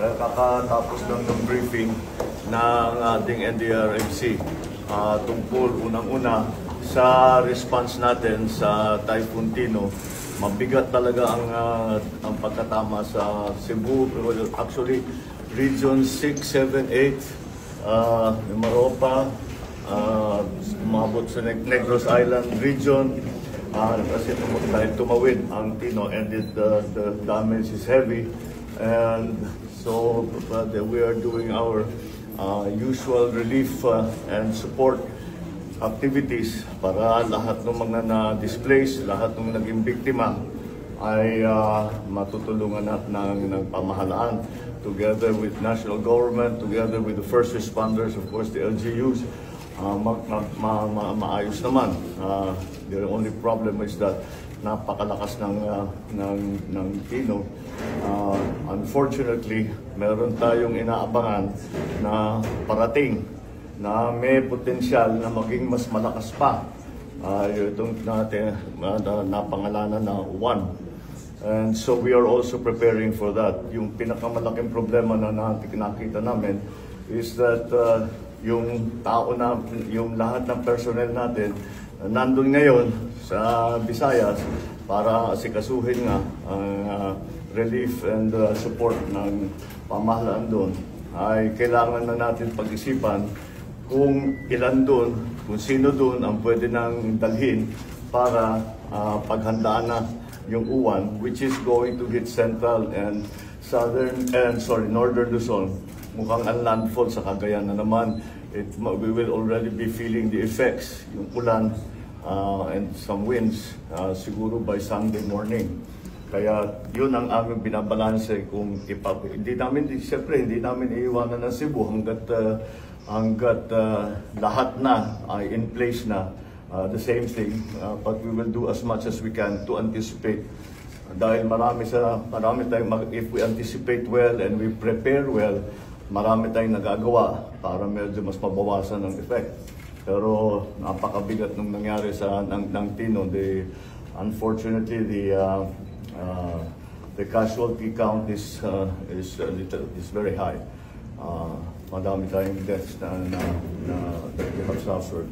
Kakatapos lang ng briefing ng ating NDRMC tungkol unang-una sa response natin sa Typhoon Tino. Mabigat talaga ang pagkatama sa Cebu, actually Region 6, 7, 8, Maropa, umabot sa Negros Island region, kasi tumawid ang Tino, and the damage is heavy. And so we are doing our usual relief and support activities para lahat ng mga na-displaced, lahat ng naging biktima ay matutulungan ng pamahalaan together with national government, together with the first responders, of course the LGUs. Maayos naman. The only problem is that napakalakas ng Tino. Unfortunately, meron tayong inaabangan na parating na may potensyal na maging mas malakas pa. Itong natin napangalanan na 1. And so we are also preparing for that. Yung pinakamalaking problema na nakita namin is that yung tao na, yung lahat ng personnel natin nandun ngayon sa Visayas para asikasuhin nga ang relief and support ng pamahalaan doon, ay kailangan na natin pag-isipan kung ilan doon, kung sino doon ang pwede nang dalhin para paghandaan na yung uwan, which is going to hit central and northern Luzon. Mukhang ang landfall sa Cagayan na naman. We will already be feeling the effects, yung ulan and some winds, siguro by Sunday morning. Kaya yun ang aming binabalanse kung hindi namin iiwanan ng Cebu hanggat lahat na ay in place na. The same thing, but we will do as much as we can to anticipate. Dahil marami tayong, if we anticipate well and we prepare well, marami tayong nagagawa para medyo mas mabawasan ang effect. Pero napakabigat nung nangyari ng Tino. Unfortunately, the casualty count is very high. Madami tayong deaths that we have suffered.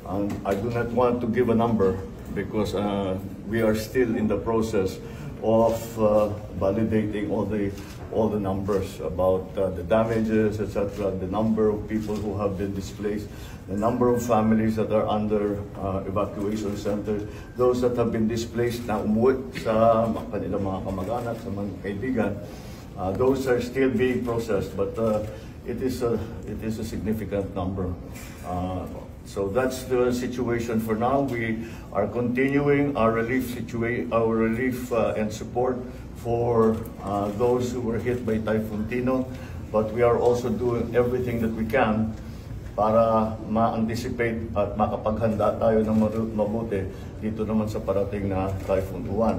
And I do not want to give a number because we are still in the process of validating all the numbers about the damages, etc., the number of people who have been displaced, the number of families that are under evacuation centers, those that have been displaced na umuwi sa kanilang mga kamag-anak, sa mga kaibigan. Those are still being processed, but it is a significant number. So that's the situation for now. We are continuing our relief and support for those who were hit by Typhoon Tino, but we are also doing everything that we can para ma-anticipate at makapaghanda tayo ng mabuti dito naman sa parating na Typhoon Uwan.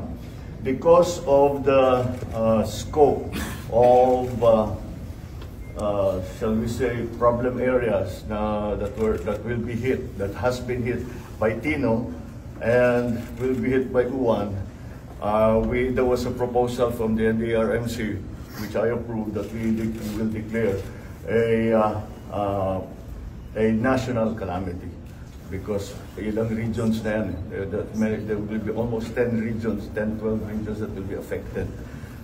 Because of the scope of shall we say, problem areas that has been hit by Tino and will be hit by Uwan, there was a proposal from the NDRMC, which I approved, that we will declare a national calamity. Because ilang regions na yan, there will be almost 10 regions, 10, 12 regions that will be affected.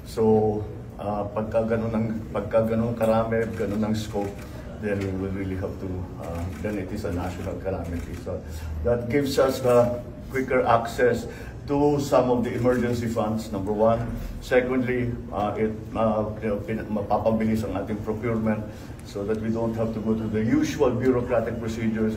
So, pagka ganun karami, ganun ang scope, then we will really have to, then it is a national calamity. So that gives us the quicker access to some of the emergency funds, number one. Secondly, mapapabilis ang ating procurement so that we don't have to go to the usual bureaucratic procedures.